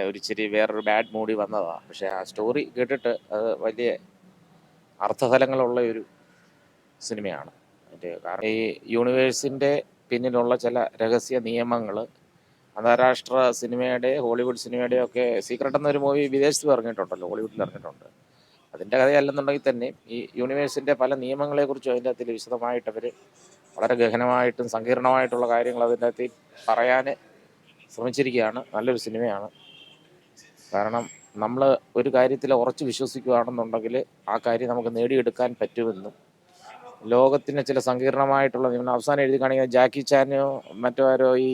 ഒരിച്ചിരി വേറൊരു bad Moody വന്നതാണ്. പക്ഷേ ആ സ്റ്റോറി കേട്ടിട്ട് അത് വലിയ അർത്ഥതലങ്ങളുള്ള ഒരു സിനിമയാണ്. കാരണം ഈ യൂണിവേഴ്സിൻ്റെ പിന്നിലുള്ള ചില രഹസ്യ നിയമങ്ങൾ അന്താരാഷ്ട്ര സിനിമയുടെ ഹോളിവുഡ് സിനിമയുടെയും ഒക്കെ സീക്രട്ട് എന്നൊരു മൂവി വിദേശത്ത് ഇറങ്ങിയിട്ടുണ്ടല്ലോ, ഹോളിവുഡിൽ ഇറങ്ങിയിട്ടുണ്ട്. അതിൻ്റെ കഥയല്ലെന്നുണ്ടെങ്കിൽ തന്നെ ഈ യൂണിവേഴ്സിൻ്റെ പല നിയമങ്ങളെക്കുറിച്ചും അതിൻ്റെ അകത്തിൽ വിശദമായിട്ട് അവർ വളരെ ഗഹനമായിട്ടും സങ്കീർണമായിട്ടുള്ള കാര്യങ്ങൾ അതിൻ്റെ അകത്തിൽ പറയാൻ ശ്രമിച്ചിരിക്കുകയാണ്. നല്ലൊരു സിനിമയാണ്. കാരണം നമ്മൾ ഒരു കാര്യത്തിൽ ഉറച്ച് വിശ്വസിക്കുകയാണെന്നുണ്ടെങ്കിൽ ആ കാര്യം നമുക്ക് നേടിയെടുക്കാൻ പറ്റുമെന്നും ലോകത്തിന് ചില സങ്കീർണമായിട്ടുള്ള നിയമം അവസാനം എഴുതി കാണിക്കുന്ന ജാക്കി ചാനോ മറ്റോ ആരോ ഈ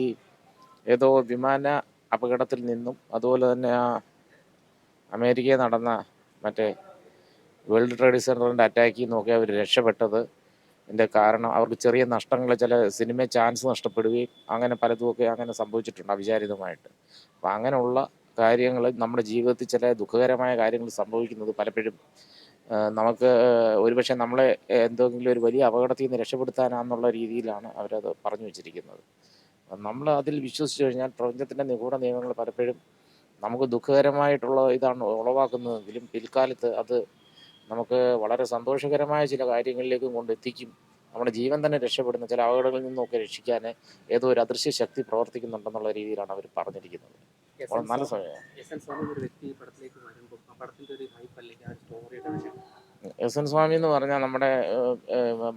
ഏതോ വിമാന അപകടത്തിൽ നിന്നും അതുപോലെ തന്നെ ആ അമേരിക്കയിൽ നടന്ന മറ്റേ വേൾഡ് ട്രേഡ് സെൻറ്ററിൻ്റെ അറ്റാക്കിൽ നിന്നൊക്കെ അവർ രക്ഷപ്പെട്ടത്. ഇതിൻ്റെ കാരണം അവർക്ക് ചെറിയ നഷ്ടങ്ങൾ, ചില സിനിമ ചാൻസ് നഷ്ടപ്പെടുകയും അങ്ങനെ പലതുമൊക്കെ അങ്ങനെ സംഭവിച്ചിട്ടുണ്ട് അവിചാരിതമായിട്ട്. അപ്പോൾ അങ്ങനെയുള്ള കാര്യങ്ങൾ നമ്മുടെ ജീവിതത്തിൽ ചില ദുഃഖകരമായ കാര്യങ്ങൾ സംഭവിക്കുന്നത് പലപ്പോഴും നമുക്ക് ഒരുപക്ഷെ നമ്മളെ എന്തെങ്കിലും ഒരു വലിയ അപകടത്തിൽ നിന്ന് രക്ഷപ്പെടുത്താനാണെന്നുള്ള രീതിയിലാണ് അവരത് പറഞ്ഞു വെച്ചിരിക്കുന്നത്. നമ്മൾ അതിൽ വിശ്വസിച്ച് കഴിഞ്ഞാൽ പ്രപഞ്ചത്തിൻ്റെ നിഗൂഢ നിയമങ്ങൾ പലപ്പോഴും നമുക്ക് ദുഃഖകരമായിട്ടുള്ള ഇതാണ് ഉളവാക്കുന്നതെങ്കിലും പിൽക്കാലത്ത് അത് നമുക്ക് വളരെ സന്തോഷകരമായ ചില കാര്യങ്ങളിലേക്കും കൊണ്ടെത്തിക്കും. നമ്മുടെ ജീവൻ തന്നെ രക്ഷപ്പെടുന്ന ചില അപകടങ്ങളിൽ നിന്നൊക്കെ രക്ഷിക്കാൻ ഏതോ ഒരു അദൃശ്യ ശക്തി പ്രവർത്തിക്കുന്നുണ്ടെന്നുള്ള രീതിയിലാണ് അവർ പറഞ്ഞിരിക്കുന്നത്. നല്ല സമയമാണ്. എസ് എൻ സ്വാമി എന്ന് പറഞ്ഞാൽ നമ്മുടെ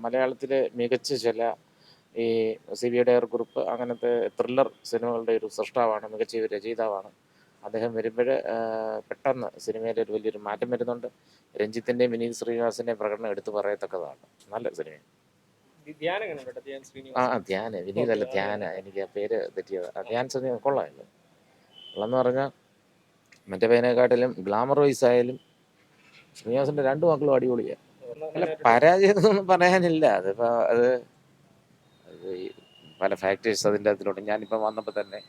മലയാളത്തിലെ മികച്ച ചില ഈ സി വി ഡയർ കുറിപ്പ് അങ്ങനത്തെ ത്രില്ലർ സിനിമകളുടെ ഒരു സൃഷ്ടാവാണ്, മികച്ച ഒരു രചയിതാവാണ്. അദ്ദേഹം വരുമ്പോൾ പെട്ടെന്ന് സിനിമയിൽ ഒരു വലിയൊരു മാറ്റം വരുന്നുണ്ട്. രഞ്ജിത്തിൻ്റെയും വിനീത് ശ്രീനിവാസിൻ്റെയും പ്രകടനം എടുത്തു പറയത്തക്കതാണ്. നല്ല സിനിമ. ധ്യാന വിനീതല്ല, ധ്യാന, എനിക്ക് ആ പേര് തെറ്റിയത്. ധ്യാൻ സിനിമ കൊള്ളാമല്ലോ. കൊള്ളാന്ന് പറഞ്ഞാൽ മറ്റേ പേനേക്കാട്ടിലും ഗ്ലാമർ വൈസ് ആയാലും ശ്രീനിവാസിൻ്റെ രണ്ടു മക്കളും അടിപൊളിയാണ്. അല്ല, പരാജയം എന്നൊന്നും പറയാനില്ല. അതിപ്പോൾ അത് പല ഫാക്ടേഴ്സ് അതിൻ്റെ അതിലുണ്ട്. ഞാനിപ്പം വന്നപ്പോൾ തന്നെ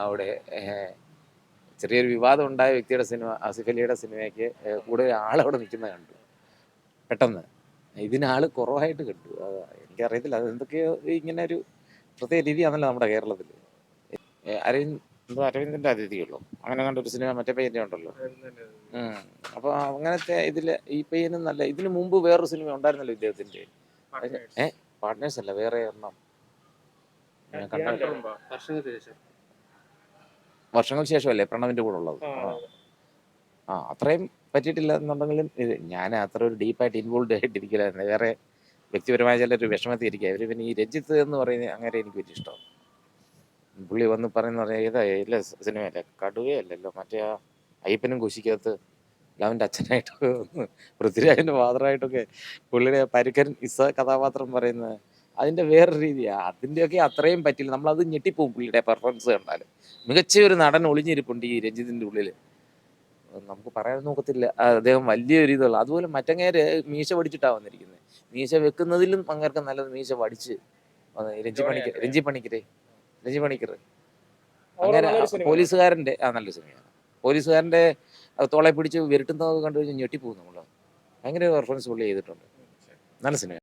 അവിടെ ചെറിയൊരു വിവാദം ഉണ്ടായ വ്യക്തിയുടെ സിനിമ, ആസിഫ് അലിയുടെ സിനിമയ്ക്ക് കൂടുതൽ ആളവിടെ നിൽക്കുന്നത് കണ്ടു. പെട്ടെന്ന് ഇതിനാൾ കുറവായിട്ട് കണ്ടു. എനിക്കറിയത്തില്ല, അത് എന്തൊക്കെയോ ഇങ്ങനെ ഒരു പ്രത്യേക രീതിയാണല്ലോ നമ്മുടെ കേരളത്തിൽ. അരവിന്ദിൻ്റെ അതിഥിയുള്ളൂ അങ്ങനെ കണ്ടൊരു സിനിമ മറ്റേ പയ്യൻ്റെ ഉണ്ടല്ലോ. അപ്പോൾ അങ്ങനത്തെ ഇതിൽ ഈ പയ്യനും നല്ല, ഇതിന് മുമ്പ് വേറൊരു സിനിമ ഉണ്ടായിരുന്നല്ലോ ഇദ്ദേഹത്തിൻ്റെ. പാർട്ട്നേഴ്സ് അല്ല, വേറെ എണ്ണം വർഷങ്ങൾക്ക് ശേഷമല്ലേ പ്രണവിൻ്റെ കൂടെ ഉള്ളത്. അത്രയും പറ്റിയിട്ടില്ല എന്നുണ്ടെങ്കിലും ഇത് ഞാൻ അത്ര ഒരു ഡീപ്പായിട്ട് ഇൻവോൾവ് ആയിട്ടിരിക്കലായിരുന്നു. വേറെ വ്യക്തിപരമായ ചിലൊരു വിഷമത്തിൽ ഇരിക്കുക. അവർ പിന്നെ ഈ രഞ്ജിത്ത് എന്ന് പറയുന്നത് അങ്ങനെ എനിക്ക് വലിയ ഇഷ്ടമാണ്. പുള്ളി വന്ന് പറയുന്ന പറഞ്ഞാൽ ഇല്ല സിനിമയല്ലേ, കടുവയല്ലല്ലോ, മറ്റേ ആ അയ്യപ്പനും കുശിക്കകത്ത് അവൻ്റെ അച്ഛനായിട്ട് പൃഥ്വിരാജിൻ്റെ ഫാദറായിട്ടൊക്കെ പുള്ളിയുടെ പരുക്കൻ കഥാപാത്രം പറയുന്നത് അതിൻ്റെ വേറെ രീതിയാണ്. അതിൻ്റെയൊക്കെ അത്രയും പറ്റില്ല. നമ്മളത് ഞെട്ടിപ്പോവും പുള്ളിയുടെ പെർഫോമൻസ് കണ്ടാൽ. മികച്ച ഒരു നടൻ ഒളിഞ്ഞിരിപ്പുണ്ട് ഈ രഞ്ജിത്തിൻ്റെ ഉള്ളിൽ. നമുക്ക് പറയാൻ നോക്കത്തില്ല. അദ്ദേഹം വലിയൊരു ഇതുള്ള, അതുപോലെ മറ്റങ്ങേര് മീശ പഠിച്ചിട്ടാണ് വന്നിരിക്കുന്നത്. മീശ വെക്കുന്നതിലും അങ്ങേർക്ക് നല്ലത് മീശ പഠിച്ച് രഞ്ജി പണിക്കർ അങ്ങനെ പോലീസുകാരൻ്റെ നല്ലൊരു സിനിമയാണ്. പോലീസുകാരൻ്റെ തോളെ പിടിച്ച് വിരട്ടുന്നതൊക്കെ കണ്ടു കഴിഞ്ഞാൽ ഞെട്ടിപ്പോകും നമ്മൾ. ഭയങ്കര പെർഫോമൻസ് പുള്ളി ചെയ്തിട്ടുണ്ട്. നല്ല സിനിമ.